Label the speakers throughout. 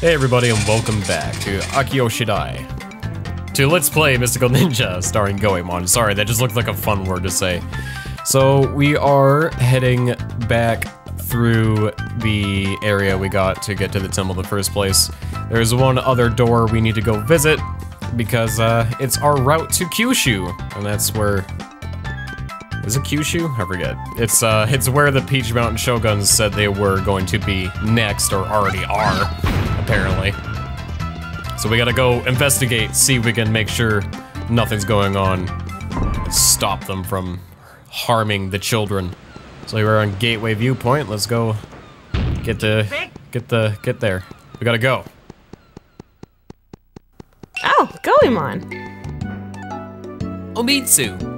Speaker 1: Hey everybody and welcome back to Akio Shidai. To Let's Play Mystical Ninja starring Goemon. Sorry, that just looked like a fun word to say. So we are heading back through the area we got to get to the temple in the first place. There's one other door we need to go visit because it's our route to Kyushu. And that's where... Is it Kyushu? I forget. It's where the Peach Mountain Shoguns said they were going to be next, or already are, apparently. So we gotta go investigate, see if we can make sure nothing's going on. Stop them from harming the children. So we're on Gateway Viewpoint. Let's go get there. We gotta go.
Speaker 2: Oh, Goemon.
Speaker 3: Omitsu.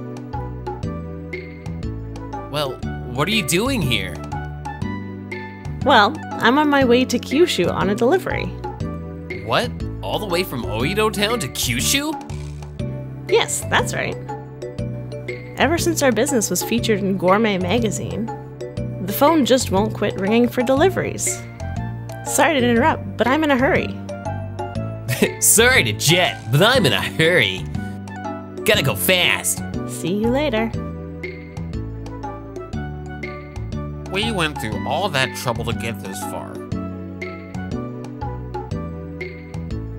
Speaker 3: Well, what are you doing here?
Speaker 2: Well, I'm on my way to Kyushu on a delivery.
Speaker 3: What? All the way from Oedo Town to Kyushu?
Speaker 2: Yes, that's right. Ever since our business was featured in Gourmet magazine, the phone just won't quit ringing for deliveries. Sorry to interrupt, but I'm in a hurry.
Speaker 3: Sorry to jet, but I'm in a hurry. Gotta go fast.
Speaker 2: See you later.
Speaker 4: We went through all that trouble to get this far.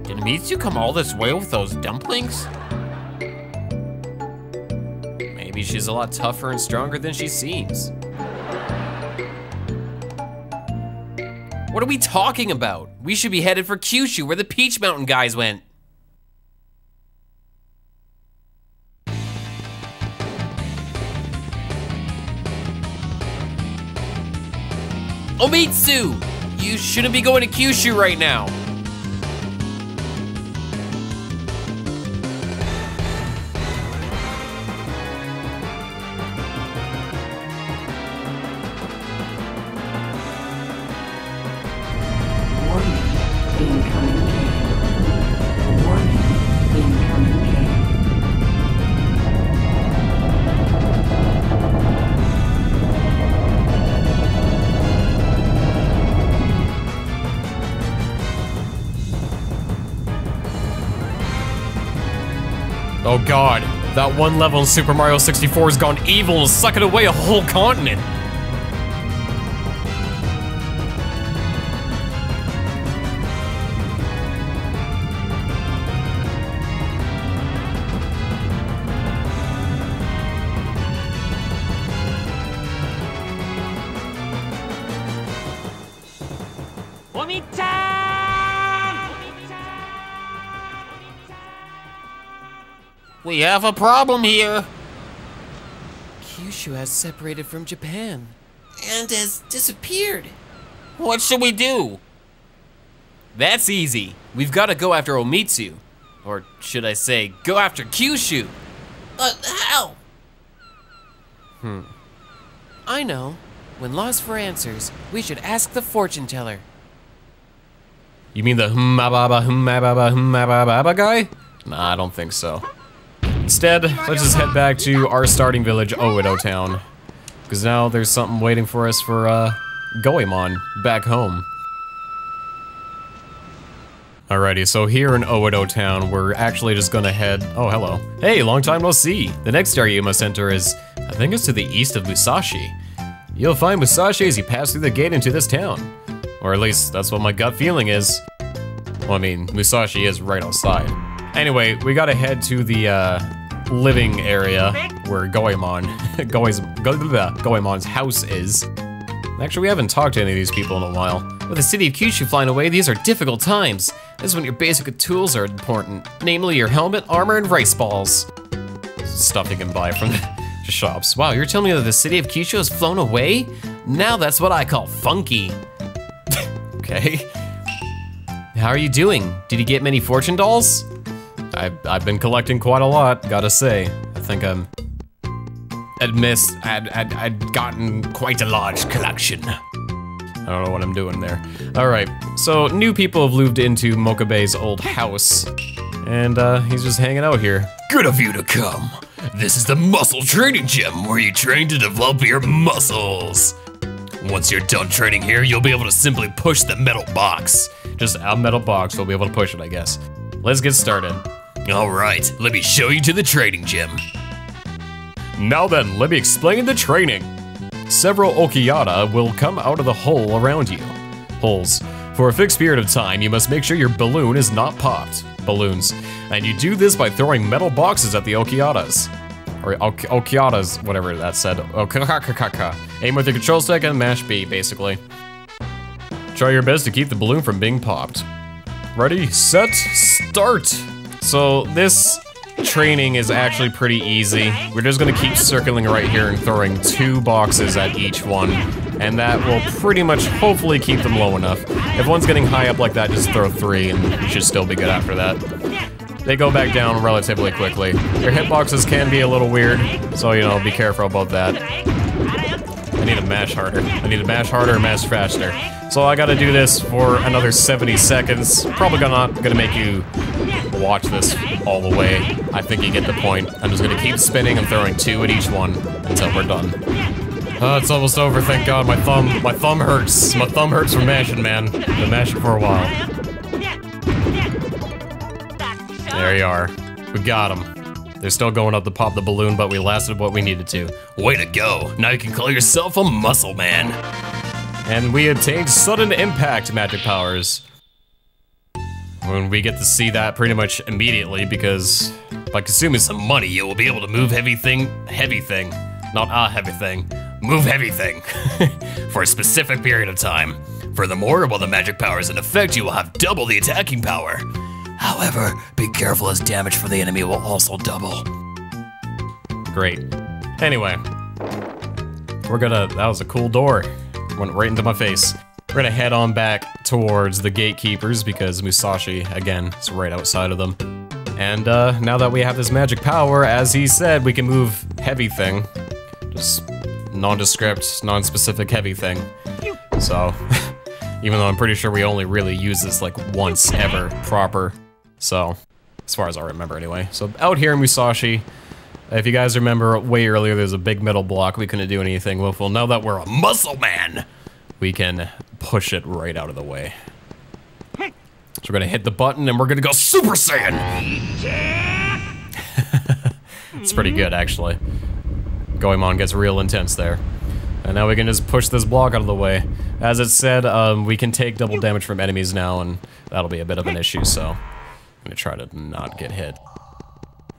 Speaker 4: Did Mitsu come all this way with those dumplings?
Speaker 1: Maybe she's a lot tougher and stronger than she seems.
Speaker 3: What are we talking about? We should be headed for Kyushu, where the Peach Mountain guys went. Omitsu! You shouldn't be going to Kyushu right now.
Speaker 1: Oh god, that one level in Super Mario 64 has gone evil and sucking away a whole continent.
Speaker 4: We have a problem here.
Speaker 3: Kyushu has separated from Japan and has disappeared.
Speaker 4: What should we do?
Speaker 3: That's easy. We've got to go after Omitsu. Or should I say, go after Kyushu. How? I know. When lost for answers, we should ask the fortune teller.
Speaker 1: You mean the hum-ma-ba-ba-hum-ma-ba-ba-ba guy? Nah, I don't think so. Instead, let's just head back to our starting village, Oedo Town. Because now there's something waiting for us for, Goemon, back home. Alrighty, so here in Oedo Town, we're actually just gonna head... Oh, hello. Hey, long time no see! The next area you must enter is... I think it's to the east of Musashi. You'll find Musashi as you pass through the gate into this town. Or at least, that's what my gut feeling is. Well, I mean, Musashi is right outside. Anyway, we gotta head to the, living area where Goemon's house is. Actually, we haven't talked to any of these people in a while. With the city of Kyushu flying away, these are difficult times. This is when your basic tools are important, namely your helmet, armor, and rice balls. Stuff you can buy from the shops. Wow, you're telling me that the city of Kyushu has flown away? Now that's what I call funky. Okay. How are you doing? Did you get many fortune dolls? I've been collecting quite a lot, gotta say. I think I'd gotten quite a large collection. I don't know what I'm doing there. All right, so new people have moved into Mokabe's old house, and he's just hanging out here.
Speaker 5: Good of you to come. This is the muscle training gym where you train to develop your muscles.
Speaker 3: Once you're done training here, you'll be able to simply push the metal box.
Speaker 1: Just a metal box, we'll be able to push it, I guess. Let's get started.
Speaker 3: All right, let me show you to the training gym.
Speaker 1: Now then, let me explain the training. Several Okiyata will come out of the hole around you. Holes. For a fixed period of time, you must make sure your balloon is not popped. Balloons. And you do this by throwing metal boxes at the Okiyatas. Or Okiyatas, whatever that said. Aim with the control stick and mash B, basically. Try your best to keep the balloon from being popped. Ready, set, start! So this training is actually pretty easy. We're just gonna keep circling right here and throwing 2 boxes at each one. And that will pretty much hopefully keep them low enough. If one's getting high up like that, just throw 3 and you should still be good after that. They go back down relatively quickly. Your hitboxes can be a little weird, so you know, be careful about that. I need to mash harder. I need to mash harder, mash faster. So I gotta do this for another 70 seconds. Probably not gonna make you watch this all the way. I think you get the point. I'm just gonna keep spinning and throwing 2 at each one until we're done. It's almost over, thank God. My thumb hurts. My thumb hurts from mashing, man. Been mashing for a while. There you are. We got them. They're still going up to pop the balloon, but we lasted what we needed to.
Speaker 3: Way to go. Now you can call yourself a muscle man.
Speaker 1: And we obtained sudden impact magic powers. When we get to see that pretty much immediately, because by consuming some money, you will be able to move heavy thing, not a heavy thing, move heavy thing, for a specific period of time. Furthermore, while the magic power is in effect, you will have double the attacking power. However, be careful as damage for the enemy will also double. Great. Anyway, that was a cool door. Went right into my face. We're gonna head on back towards the gatekeepers because Musashi, again, is right outside of them. And now that we have this magic power, as he said, we can move heavy thing. Just nondescript, non-specific heavy thing. So, even though I'm pretty sure we only really use this like once ever proper. So, as far as I remember anyway. So out here in Musashi, if you guys remember way earlier, there's a big metal block we couldn't do anything with. Well, now that we're a muscle man, we can push it right out of the way. So we're gonna hit the button and we're gonna go Super Saiyan! It's pretty good, actually. Goemon gets real intense there. And now we can just push this block out of the way. As it said, we can take double damage from enemies now, and that'll be a bit of an issue, so I'm gonna try to not get hit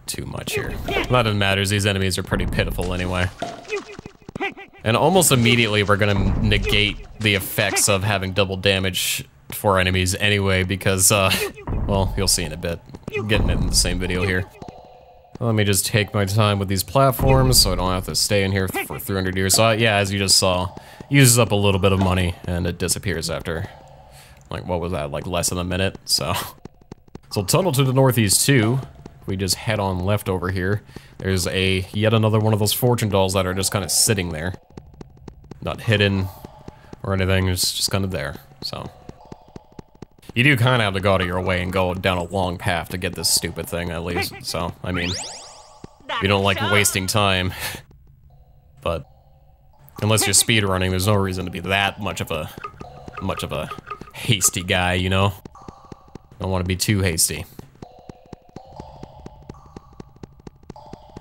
Speaker 1: too much here. Not that it matters, these enemies are pretty pitiful anyway. And almost immediately we're gonna negate the effects of having double damage for enemies anyway, because, well, you'll see in a bit. I'm getting it in the same video here. Let me just take my time with these platforms so I don't have to stay in here for 300 years. So yeah, as you just saw, uses up a little bit of money and it disappears after, like, what was that, like less than a minute, so. So tunnel to the northeast too. We just head on left over here. There's yet another one of those fortune dolls that are just kind of sitting there. Not hidden or anything, it's just kind of there, so. You do kind of have to go out of your way and go down a long path to get this stupid thing, at least. So, I mean, you don't like wasting time. But unless you're speedrunning, there's no reason to be that much of a hasty guy, you know? Don't want to be too hasty.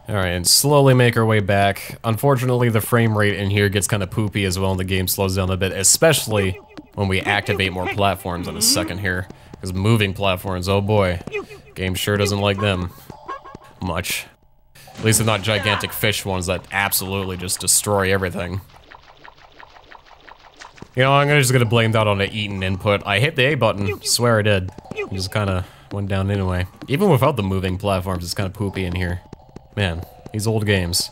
Speaker 1: Alright, and slowly make our way back. Unfortunately, the frame rate in here gets kind of poopy as well, and the game slows down a bit, especially when we activate more platforms in a second here. Because moving platforms, oh boy, game sure doesn't like them much. At least they're not gigantic fish ones that absolutely just destroy everything. You know, I'm just gonna blame that on the Eaton input. I hit the A button, swear I did. It just kinda went down anyway. Even without the moving platforms, it's kinda poopy in here. Man, these old games.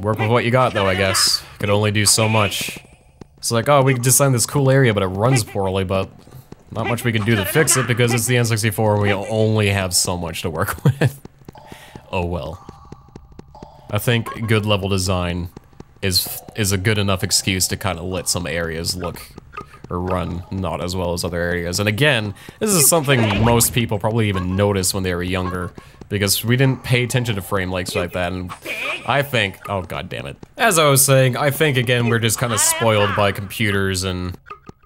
Speaker 1: Work with what you got though, I guess. Could only do so much. It's like, oh, we can design this cool area, but it runs poorly, but not much we can do to fix it because it's the N64 and we only have so much to work with. Oh well. I think good level design is a good enough excuse to kind of let some areas look or run not as well as other areas. And again, this is something most people probably even noticed when they were younger, because we didn't pay attention to frame rates like that, and I think, oh god damn it. As I was saying, I think again we're just kind of spoiled by computers and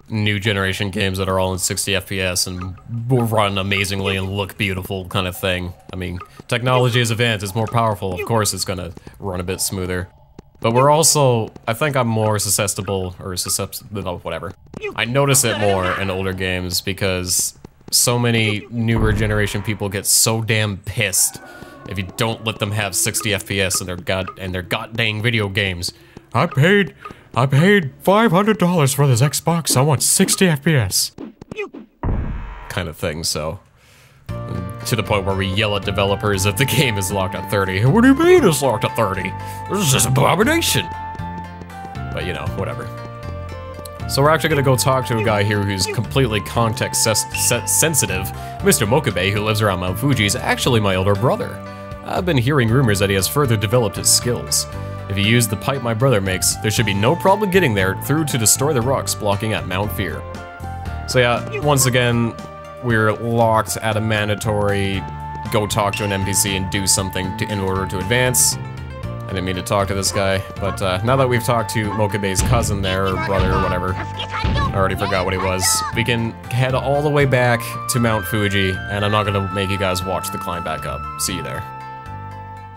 Speaker 1: new generation games that are all in 60 FPS and will run amazingly and look beautiful kind of thing. I mean, technology is advanced, it's more powerful, of course it's gonna run a bit smoother. But we're also, I think I'm more susceptible, or susceptible, whatever. I notice it more in older games because so many newer generation people get so damn pissed if you don't let them have 60 FPS in their god-dang video games. I paid $500 for this Xbox, I want 60 FPS. Kind of thing, so. To the point where we yell at developers if the game is locked at 30. What do you mean it's locked at 30? This is just an abomination. But you know, whatever. So we're actually gonna go talk to a guy here who's completely context sensitive. Mr. Mokabe, who lives around Mount Fuji, is actually my older brother. I've been hearing rumors that he has further developed his skills. If you use the pipe my brother makes, there should be no problem getting there through to destroy the rocks blocking at Mount Fear. So yeah, once again, we're locked at a mandatory go talk to an NPC and do something in order to advance. I didn't mean to talk to this guy, but now that we've talked to Mokabe's cousin there, or brother, or whatever, I already forgot what he was, we can head all the way back to Mount Fuji, and I'm not gonna make you guys watch the climb back up. See you there.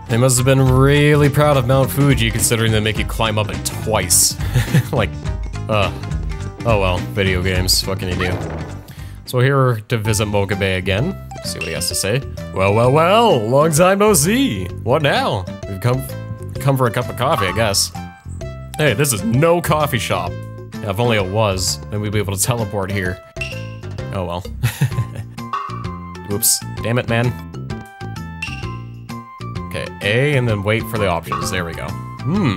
Speaker 1: They must have been really proud of Mount Fuji considering they make you climb up it twice. Like, oh well, video games, what can you do? So here to visit Mokabe again, see what he has to say. Well, long time no see. What now? We've come for a cup of coffee, I guess. Hey, this is no coffee shop. Yeah, if only it was, then we'd be able to teleport here. Oh well. Oops, damn it, man. Okay, A, and then wait for the options, there we go.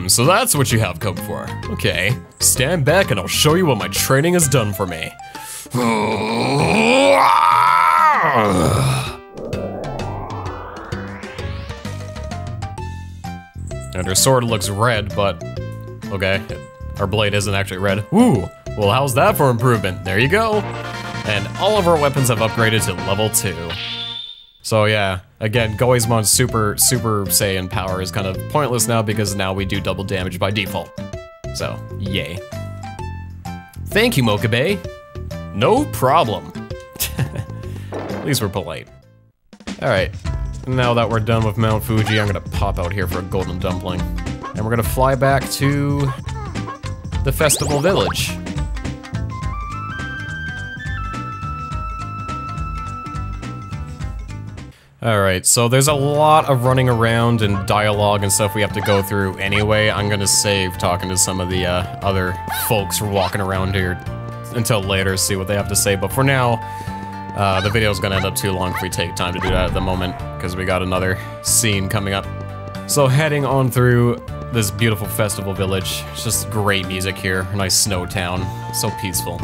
Speaker 1: So that's what you have come for. Okay, stand back and I'll show you what my training has done for me. And her sword looks red, but okay, our blade isn't actually red. Ooh, well how's that for improvement? There you go. And all of our weapons have upgraded to level 2. So yeah, again, Goemon's Super Saiyan power is kind of pointless now because now we do double damage by default. So, yay. Thank you, Mokabe. No problem. At least we're polite. Alright, now that we're done with Mount Fuji, I'm gonna pop out here for a golden dumpling. And we're gonna fly back to the festival village. Alright, so there's a lot of running around and dialogue and stuff we have to go through anyway. I'm gonna save talking to some of the other folks walking around here until later, see what they have to say. But for now, the video's gonna end up too long if we take time to do that at the moment, because we got another scene coming up. So heading on through this beautiful festival village. It's just great music here, a nice snow town, so peaceful.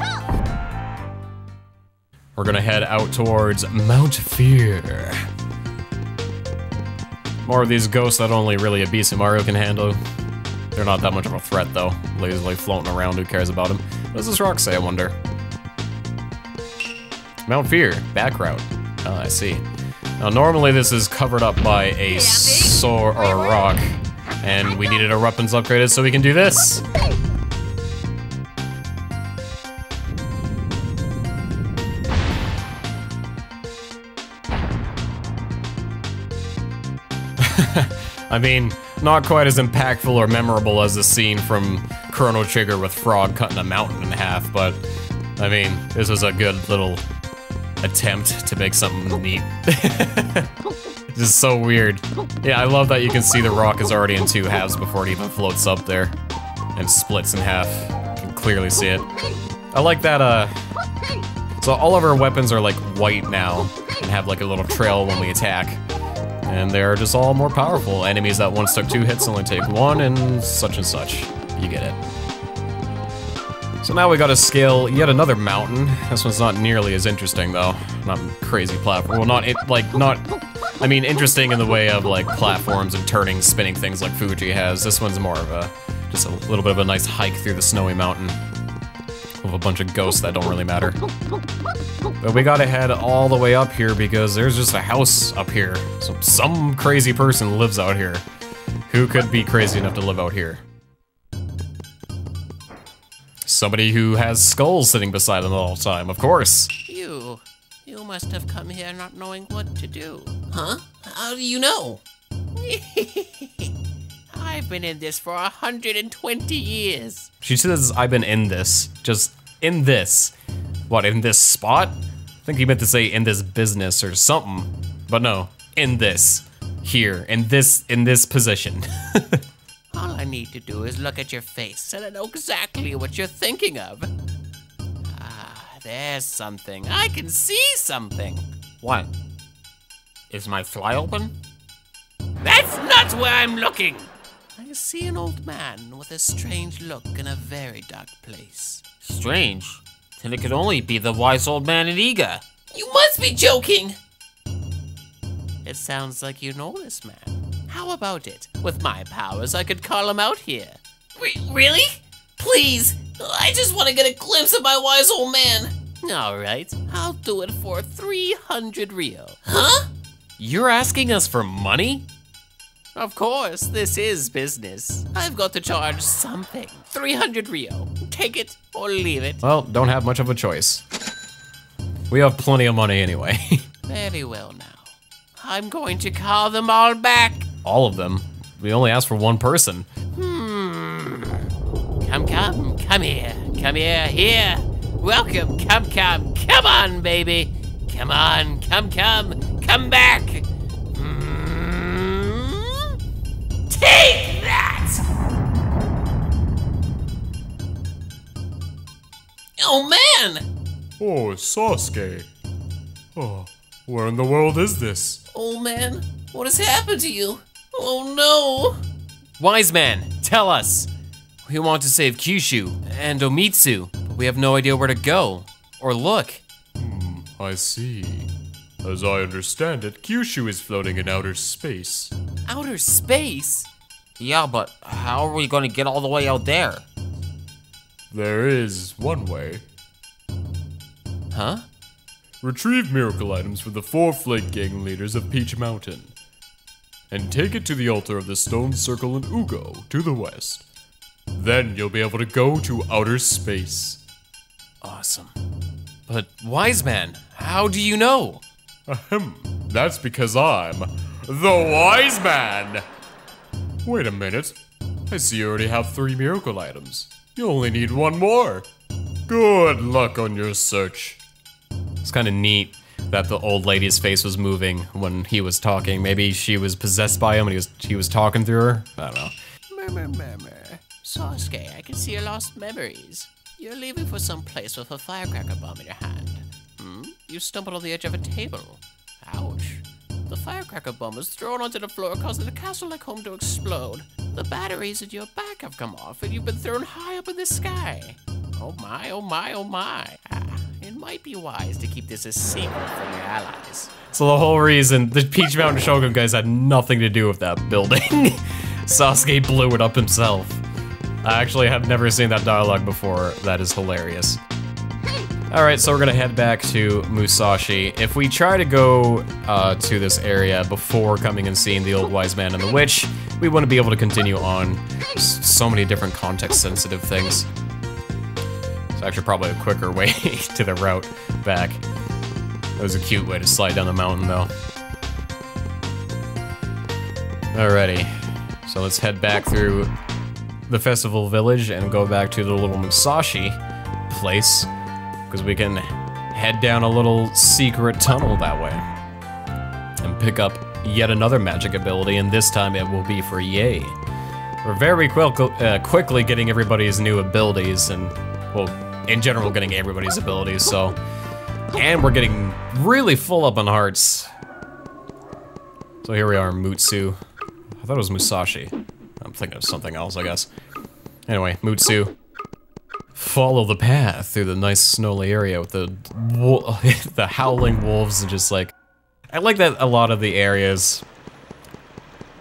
Speaker 1: We're gonna head out towards Mount Fear. More of these ghosts that only really Ebisimaru can handle. They're not that much of a threat though, lazily floating around, who cares about them? What does this rock say, I wonder? Mount Fear, back route. Oh, I see. Now normally this is covered up by a sword or a rock, and we needed our weapons upgraded so we can do this. I mean, not quite as impactful or memorable as the scene from Chrono Trigger with Frog cutting a mountain in half, but I mean, this was a good little attempt to make something neat. This is so weird. Yeah, I love that you can see the rock is already in 2 halves before it even floats up there and splits in half. You can clearly see it. I like that, so all of our weapons are like white now and have like a little trail when we attack. And they're just all more powerful. Enemies that once took 2 hits only take 1 and such. You get it. So now we gotta scale yet another mountain. This one's not nearly as interesting though. Not crazy platform. Well, I mean interesting in the way of like platforms and turning, spinning things like Fuji has. This one's more of a, just a little bit of a nice hike through the snowy mountain. With a bunch of ghosts that don't really matter. But we gotta head all the way up here because there's just a house up here. So some crazy person lives out here Who could be crazy enough to live out here? Somebody who has skulls sitting beside them all the time, of course.
Speaker 3: You must have come here not knowing what to do. Huh? How do you know? I've been in this for 120 years.
Speaker 1: She says I've been in this, just in this. What, in this spot? I think he meant to say in this business or something, but no, in this, here, in this position.
Speaker 3: All I need to do is look at your face and I know exactly what you're thinking of. Ah, there's something. I can see something.
Speaker 4: What? Is my fly open?
Speaker 3: That's not where I'm looking. I see an old man with a strange look in a very dark place.
Speaker 4: Strange. Then it could only be the wise old man in Iga.
Speaker 3: You must be joking. It sounds like you know this man. How about it? With my powers, I could call him out here. Really? Please, I just want to get a glimpse of my wise old man. All right, I'll do it for 300 Rio. Huh?
Speaker 1: You're asking us for money?
Speaker 3: Of course, this is business. I've got to charge something. 300 Rio. Take it or leave it.
Speaker 1: Well, don't have much of a choice. We have plenty of money anyway.
Speaker 3: Very well now. I'm going to call them all back.
Speaker 1: All of them? We only asked for one person.
Speaker 3: Come here, here. Welcome, come on, baby. Come on, come back. Take that! Oh, man!
Speaker 1: Oh, Sasuke. Oh, where in the world is this?
Speaker 3: Oh, man, what has happened to you? Oh, no!
Speaker 1: Wise man, tell us. We want to save Kyushu and Omitsu, but we have no idea where to go or look. I see. As I understand it, Kyushu is floating in outer space.
Speaker 3: Outer space?
Speaker 4: Yeah, but how are we gonna get all the way out there?
Speaker 1: There is one way.
Speaker 3: Huh?
Speaker 1: Retrieve miracle items from the 4 Flake Gang leaders of Peach Mountain, and take it to the altar of the Stone Circle in Ugo, to the west. Then you'll be able to go to outer space. Awesome. But, Wise Man, how do you know? Ahem, that's because I'm the Wise Man! Wait a minute. I see you already have 3 miracle items. You only need 1 more. Good luck on your search. It's kind of neat that the old lady's face was moving when he was talking. Maybe she was possessed by him and he was talking through her. I don't know.
Speaker 3: Murmur. Sasuke, I can see your lost memories. You're leaving for some place with a firecracker bomb in your hand. You stumbled on the edge of a table. Ouch. The firecracker bomb was thrown onto the floor, causing the castle-like home to explode. The batteries in your back have come off, and you've been thrown high up in the sky. Oh my, oh my, oh my. It might be wise to keep this a secret from your allies.
Speaker 1: So the whole reason the Peach Mountain Shogun guys had nothing to do with that building. Sasuke blew it up himself. I actually have never seen that dialogue before. That is hilarious. Alright, so we're gonna head back to Musashi. If we try to go to this area before coming and seeing the old wise man and the witch, we wouldn't be able to continue on. There's so many different context-sensitive things. It's actually probably a quicker way to the route back. That was a cute way to slide down the mountain, though. Alrighty, so let's head back through the festival village and go back to the little Musashi place, because we can head down a little secret tunnel that way and pick up yet another magic ability, and this time it will be for Yae. We're very quickly getting everybody's new abilities, and, well, in general getting everybody's abilities, so. And we're getting really full up on hearts. So here we are, Mutsu. I thought it was Musashi. I'm thinking of something else, I guess. Anyway, Mutsu. Follow the path through the nice snowy area with the the howling wolves and just like... I like that a lot of the areas,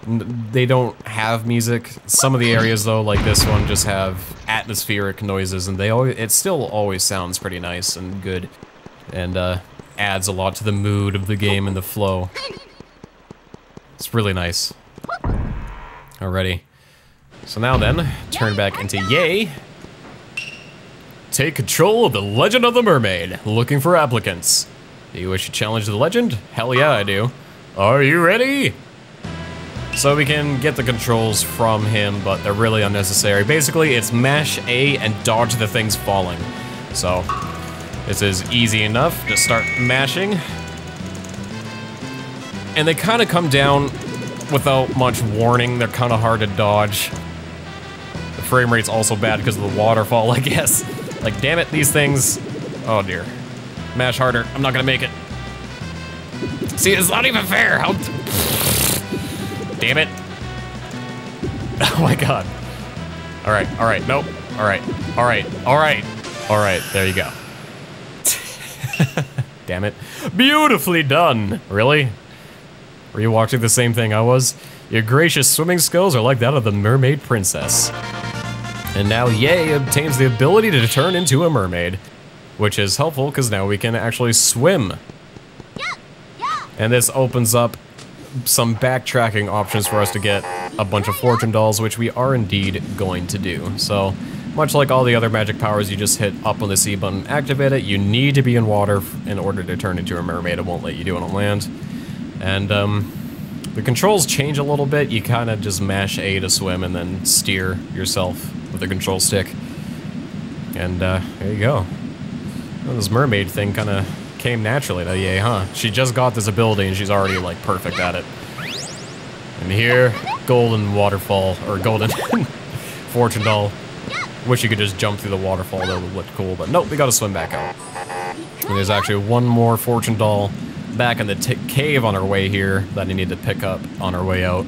Speaker 1: they don't have music. Some of the areas though, like this one, just have atmospheric noises, and it still always sounds pretty nice and good. And adds a lot to the mood of the game and the flow. It's really nice. Alrighty. So now then, turn back into Yay. Take control of the Legend of the Mermaid. Looking for applicants. Do you wish to challenge the legend? Hell yeah, I do. Are you ready? So we can get the controls from him, but they're really unnecessary. Basically, it's mash A and dodge the things falling. So, this is easy enough to start mashing. And they kind of come down without much warning. They're kind of hard to dodge. The frame rate's also bad because of the waterfall, I guess. Like, damn it, these things. Oh dear. Mash harder. I'm not gonna make it. See, it's not even fair. How... Damn it. Oh my god. Alright, alright, nope. Alright, alright, alright. Alright, there you go. Damn it. Beautifully done. Really? Were you watching the same thing I was? Your gracious swimming skills are like that of the mermaid princess. And now Yay obtains the ability to turn into a mermaid, which is helpful because now we can actually swim. And this opens up some backtracking options for us to get a bunch of fortune dolls, which we are indeed going to do. So, much like all the other magic powers, you just hit up on the C button, activate it. You need to be in water in order to turn into a mermaid. It won't let you do it on land. And the controls change a little bit. You kind of just mash A to swim and then steer yourself with the control stick. And there you go. Well, this mermaid thing kind of came naturally to Yay, huh? She just got this ability and she's already like perfect at it. And here, golden waterfall, or golden fortune doll. Wish you could just jump through the waterfall, that would look cool, but nope, we gotta swim back out. And there's actually one more fortune doll back in the cave on our way here that I need to pick up on our way out.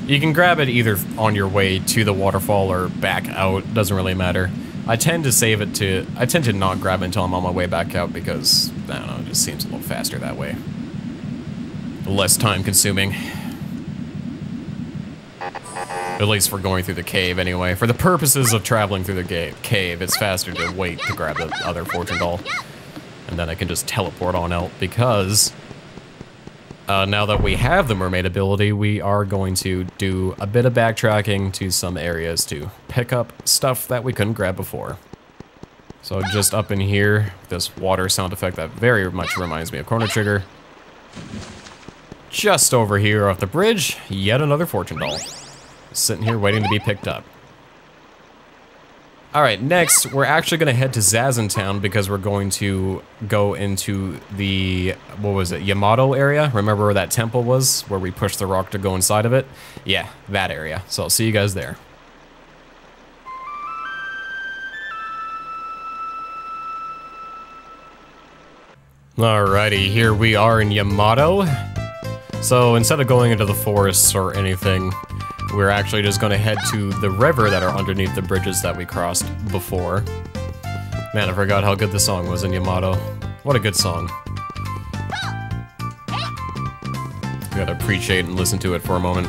Speaker 1: You can grab it either on your way to the waterfall or back out, doesn't really matter. I tend to not grab it until I'm on my way back out because, I don't know, it just seems a little faster that way. Less time consuming. At least for going through the cave anyway. For the purposes of traveling through the cave, it's faster to wait to grab the other fortune doll. And then I can just teleport on out because now that we have the mermaid ability, we are going to do a bit of backtracking to some areas to pick up stuff that we couldn't grab before. So just up in here, this water sound effect that very much reminds me of Chrono Trigger. Just over here off the bridge, yet another fortune doll. Sitting here waiting to be picked up. Alright, next, we're actually going to head to Zazen Town because we're going to go into the, what was it, Yamato area? Remember where that temple was? Where we pushed the rock to go inside of it? Yeah, that area. So I'll see you guys there. Alrighty, here we are in Yamato. So instead of going into the forests or anything, we're actually just going to head to the river that are underneath the bridges that we crossed before. Man, I forgot how good the song was in Yamato. What a good song. You gotta appreciate and listen to it for a moment.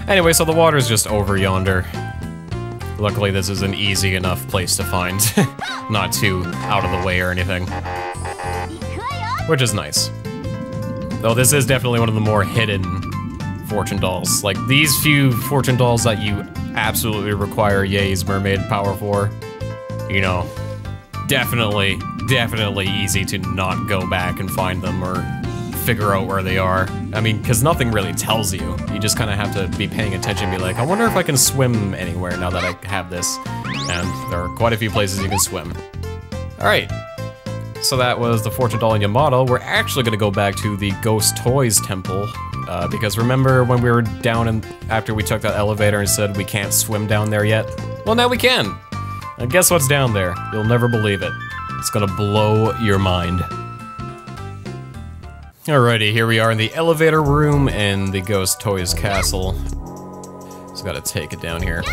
Speaker 1: Anyway, so the water's just over yonder. Luckily, this is an easy enough place to find. Not too out of the way or anything. Which is nice. Though this is definitely one of the more hidden fortune dolls. Like, these few fortune dolls that you absolutely require Yay's mermaid power for, you know, definitely easy to not go back and find them or figure out where they are. I mean, because nothing really tells you. You just kind of have to be paying attention and be like, I wonder if I can swim anywhere now that I have this. And there are quite a few places you can swim. Alright. So that was the fortune doll in Yamato. We're actually going to go back to the Ghost Toys Temple. Because remember when we were down and after we took that elevator and said we can't swim down there yet? Well, now we can. And guess what's down there? You'll never believe it. It's gonna blow your mind. Alrighty, here we are in the elevator room in the Ghost Toys Castle. Just gotta take it down here.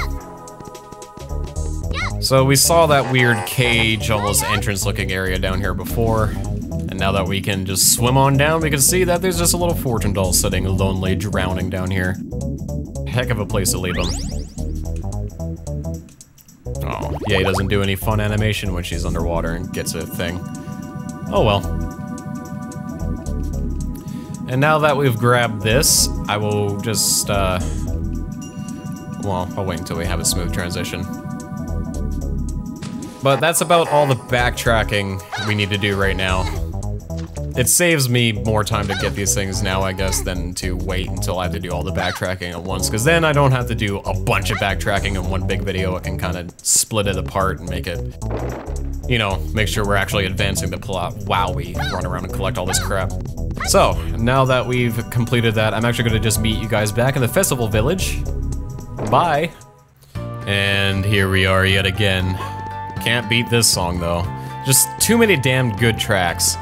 Speaker 1: So we saw that weird cage, almost entrance-looking area down here before. And now that we can just swim on down, we can see that there's just a little fortune doll sitting lonely, drowning down here. Heck of a place to leave them. Oh, yeah, he doesn't do any fun animation when she's underwater and gets a thing. Oh well. And now that we've grabbed this, I will just Well, I'll wait until we have a smooth transition. But that's about all the backtracking we need to do right now. It saves me more time to get these things now, I guess, than to wait until I have to do all the backtracking at once, because then I don't have to do a bunch of backtracking in one big video. I can kind of split it apart and make it, you know, make sure we're actually advancing the plot while we run around and collect all this crap. So, now that we've completed that, I'm actually going to just meet you guys back in the festival village. Bye. And here we are yet again. Can't beat this song, though. Just too many damn good tracks.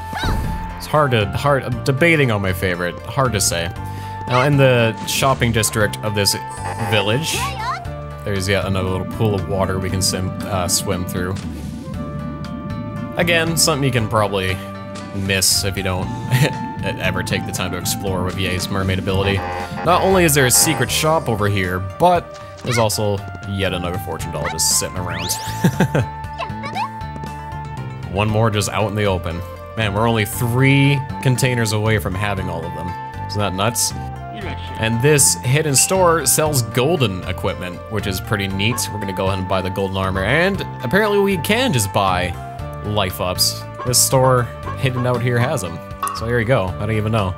Speaker 1: I'm debating on my favorite, hard to say. Now in the shopping district of this village, there's yet another little pool of water we can swim through. Again, something you can probably miss if you don't ever take the time to explore with Ye's mermaid ability. Not only is there a secret shop over here, but there's also yet another fortune dollar just sitting around. One more just out in the open. Man, we're only 3 containers away from having all of them. Isn't that nuts? And this hidden store sells golden equipment, which is pretty neat. We're gonna go ahead and buy the golden armor, and apparently we can just buy life ups. This store hidden out here has them. So here you go, I don't even know.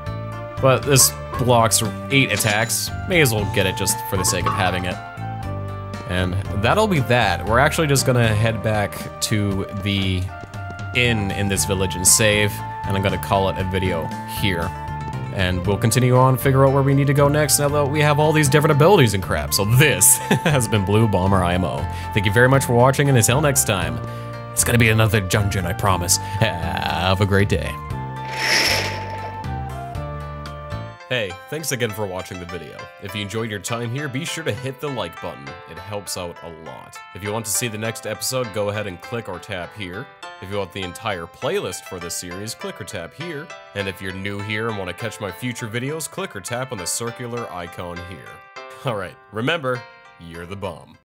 Speaker 1: But this blocks 8 attacks. May as well get it just for the sake of having it. And that'll be that. We're actually just gonna head back to the inn in this village and save, and I'm gonna call it a video here. And we'll continue on, figure out where we need to go next now that we have all these different abilities and crap. So this has been Bluebomberimo. Thank you very much for watching, and until next time, it's gonna be another dungeon, I promise. Have a great day. Hey, thanks again for watching the video. If you enjoyed your time here, be sure to hit the like button. It helps out a lot. If you want to see the next episode, go ahead and click or tap here. If you want the entire playlist for this series, click or tap here. And if you're new here and want to catch my future videos, click or tap on the circular icon here. Alright, remember, you're the bomb.